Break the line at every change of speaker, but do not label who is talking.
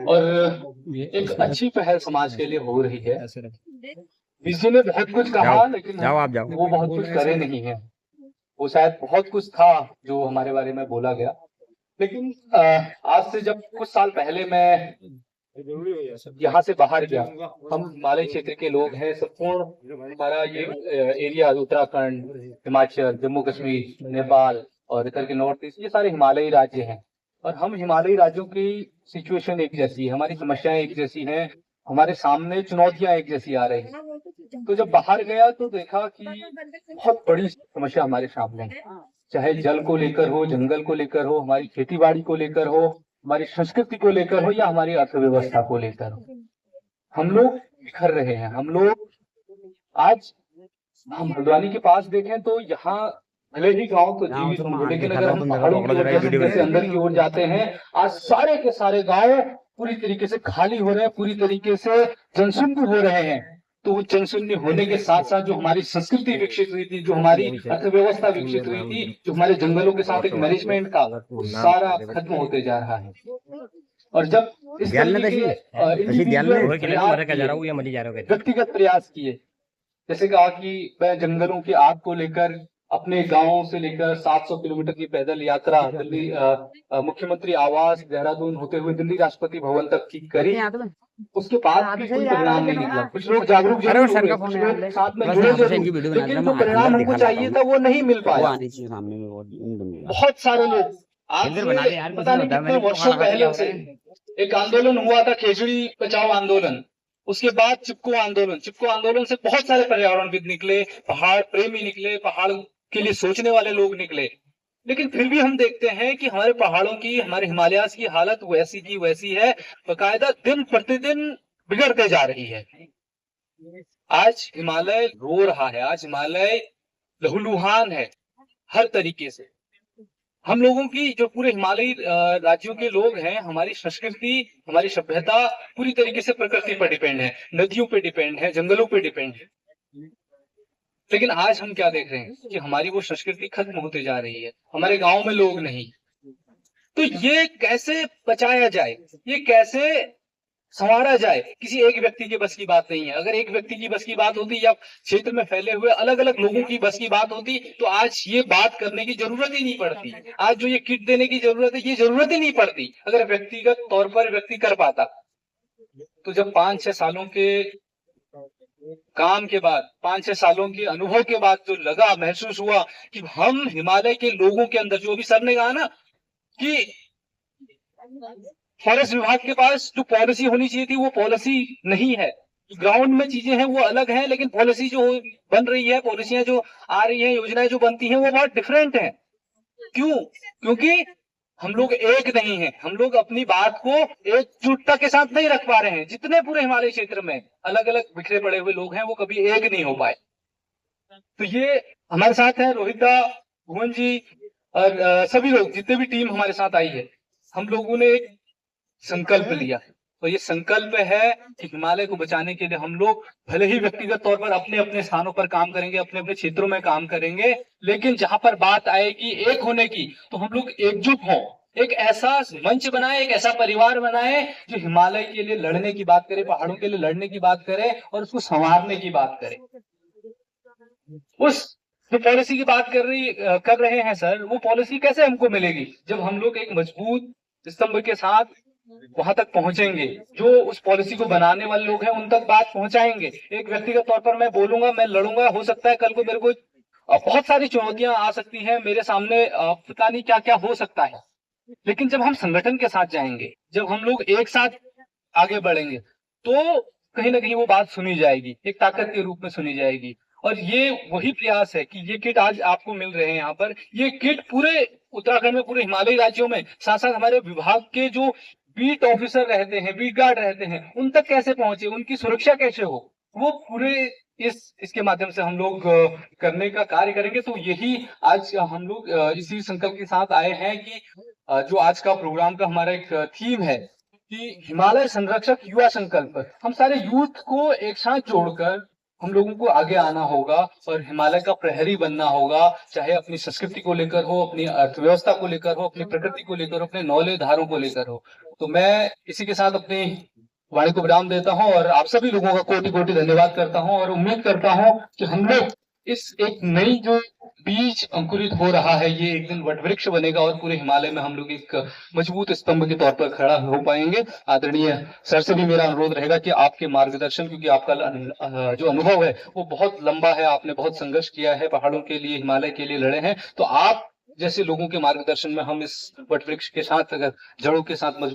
और एक अच्छी पहल समाज के लिए हो रही है। किसी ने बहुत कुछ कहा, लेकिन
जाओ आप जाओ।
वो बहुत कुछ करे नहीं है। वो शायद बहुत कुछ था जो हमारे बारे में बोला गया, लेकिन आज से जब कुछ साल पहले मैं यहाँ से बाहर गया, हम हिमालय क्षेत्र के लोग हैं संपूर्ण। हमारा ये एरिया उत्तराखंड, हिमाचल, जम्मू कश्मीर, नेपाल और इधर के नॉर्थ ईस्ट, ये सारे हिमालयी राज्य हैं। और हम हिमालयी राज्यों की सिचुएशन एक जैसी है, हमारी समस्याएं एक जैसी हैं, हमारे सामने चुनौतियां एक जैसी आ रही हैं। तो जब बाहर गया तो देखा कि बहुत बड़ी समस्या हमारे सामने है, चाहे जल को लेकर हो, जंगल को लेकर हो, हमारी खेती बाड़ी को लेकर हो, हमारी संस्कृति को लेकर हो, या हमारी अर्थव्यवस्था को लेकर हो। हम लोग बिखर रहे हैं। हम लोग आज हम हल्द्वानी के पास देखें तो यहाँ भले ही गांव तो जीवित हों, लेकिन अगर हम पहाड़ों की ओर जैसे अंदर की ओर जाते हैं, आज सारे के सारे गांव पूरी तरीके से खाली हो रहे हैं, पूरी तरीके से जनशून्य हो रहे हैं। तो वो जनशून्य होने के साथ साथ जो हमारी संस्कृति विकसित हुई थी, जो हमारी अर्थव्यवस्था विकसित हुई थी, जो हमारे जंगलों के साथ एक मैनेजमेंट का, वो सारा खत्म होते जा रहा है। और जब इस तरीके के व्यक्तिगत प्रयास किए, जैसे कहा कि मैं जंगलों की आग को लेकर अपने गांव से लेकर 700 किलोमीटर की पैदल यात्रा दिल्ली मुख्यमंत्री आवास देहरादून होते हुए दिल्ली राष्ट्रपति भवन तक की करी। उसके बाद भी कोई परिणाम नहीं निकला। कुछ लोग जागरूक जरूर हुए, कुछ लोग साथ में जुड़े जरूर, लेकिन जो परिणाम हमको चाहिए था वो नहीं मिल पाया। बहुत सारे लोग आज से पता नहीं कितने वर्षों पहले से एक आंदोलन हुआ था, खेजड़ी बचाओ आंदोलन। उसके बाद चिपको आंदोलन। चिपको आंदोलन से बहुत सारे पर्यावरणविद निकले, पहाड़ प्रेमी निकले, पहाड़ के लिए सोचने वाले लोग निकले। लेकिन फिर भी हम देखते हैं कि हमारे पहाड़ों की, हमारे हिमालयास की हालत वैसी की वैसी है, बकायदा दिन प्रतिदिन बिगड़ते जा रही है। आज हिमालय रो रहा है, आज हिमालय लहूलुहान है हर तरीके से। हम लोगों की जो पूरे हिमालयी राज्यों के लोग हैं, हमारी संस्कृति, हमारी सभ्यता पूरी तरीके से प्रकृति पर डिपेंड है, नदियों पे डिपेंड है, जंगलों पे डिपेंड है। लेकिन आज हम क्या देख रहे हैं कि हमारी वो संस्कृति खत्म होते जा रही है, हमारे गांव में लोग नहीं। तो ये कैसे बचाया जाए, ये कैसे संवारा जाए, किसी एक व्यक्ति के बस की बात नहीं है। अगर एक व्यक्ति की बस की बात होती या क्षेत्र में फैले हुए अलग अलग लोगों की बस की बात होती तो आज ये बात करने की जरूरत ही नहीं पड़ती। आज जो ये किट देने की जरूरत है, ये जरूरत ही नहीं पड़ती अगर व्यक्तिगत तौर पर व्यक्ति कर पाता। तो जब 5-6 सालों के काम के बाद, 5-6 सालों के अनुभव के बाद जो लगा, महसूस हुआ कि हम हिमालय के लोगों के अंदर, जो अभी सर ने कहा ना कि फॉरेस्ट विभाग के पास जो पॉलिसी होनी चाहिए थी वो पॉलिसी नहीं है। ग्राउंड में चीजें हैं वो अलग हैं, लेकिन पॉलिसी जो बन रही है, पॉलिसियां जो आ रही हैं, योजनाएं जो बनती हैं वो बहुत डिफरेंट हैं। क्यों? क्योंकि हम लोग एक नहीं है, हम लोग अपनी बात को एकजुटता के साथ नहीं रख पा रहे हैं। जितने पूरे हिमालय क्षेत्र में अलग अलग बिखरे पड़े हुए लोग हैं वो कभी एक नहीं हो पाए। तो ये हमारे साथ है रोहिता, भुवन जी और सभी लोग, जितने भी टीम हमारे साथ आई है, हम लोगों ने एक संकल्प लिया। तो ये संकल्प है कि हिमालय को बचाने के लिए हम लोग भले ही व्यक्तिगत तौर पर अपने अपने स्थानों पर काम करेंगे, अपने अपने क्षेत्रों में काम करेंगे, लेकिन जहां पर बात आएगी एक होने की तो हम लोग एकजुट हों, एक ऐसा मंच बनाए, एक ऐसा परिवार बनाए जो हिमालय के लिए लड़ने की बात करे, पहाड़ों के लिए लड़ने की बात करे और उसको संवारने की बात करे। उस जो पॉलिसी की बात कर रहे हैं सर, वो पॉलिसी कैसे हमको मिलेगी? जब हम लोग एक मजबूत स्तंभ के साथ वहां तक पहुंचेंगे, जो उस पॉलिसी को बनाने वाले लोग हैं उन तक बात पहुंचाएंगे। एक व्यक्तिगत तौर पर मैं बोलूंगा, मैं लड़ूंगा, हो सकता है कल को मेरे को बहुत सारी चुनौतियां आ सकती हैं मेरे सामने, पता नहीं क्या क्या हो सकता है। लेकिन जब हम संगठन के साथ जाएंगे, जब हम लोग एक साथ आगे बढ़ेंगे, तो कहीं ना कहीं वो बात सुनी जाएगी, एक ताकत के रूप में सुनी जाएगी। और ये वही प्रयास है कि ये किट आज आपको मिल रहे हैं यहाँ पर, ये किट पूरे उत्तराखंड में, पूरे हिमालयी राज्यों में, साथ साथ हमारे विभाग के जो बीट ऑफिसर रहते हैं, बीट गार्ड रहते हैं, उन तक कैसे पहुंचे, उनकी सुरक्षा कैसे हो, वो पूरे इसके माध्यम से हम लोग करने का कार्य करेंगे। तो यही आज हम लोग इसी संकल्प के साथ आए हैं कि जो आज का प्रोग्राम का हमारा एक थीम है कि हिमालय संरक्षक युवा संकल्प, हम सारे यूथ को एक साथ जोड़कर हम लोगों को आगे आना होगा और हिमालय का प्रहरी बनना होगा, चाहे अपनी संस्कृति को लेकर हो, अपनी अर्थव्यवस्था को लेकर हो, अपनी प्रकृति को लेकर हो, अपने नौले धारों को लेकर हो। तो मैं इसी के साथ अपनी वाणी को विराम देता हूं और आप सभी लोगों का कोटि कोटि धन्यवाद करता हूं और उम्मीद करता हूं कि हम लोग इस एक नई जो बीज अंकुरित हो रहा है, ये एक दिन वटवृक्ष बनेगा और पूरे हिमालय में हम लोग एक मजबूत स्तंभ के तौर पर खड़ा हो पाएंगे। आदरणीय सर से भी मेरा अनुरोध रहेगा कि आपके मार्गदर्शन, क्योंकि आपका जो अनुभव है वो बहुत लंबा है, आपने बहुत संघर्ष किया है, पहाड़ों के लिए, हिमालय के लिए लड़े हैं, तो आप जैसे लोगों के मार्गदर्शन में हम इस वटवृक्ष के साथ, अगर जड़ों के साथ मजबूत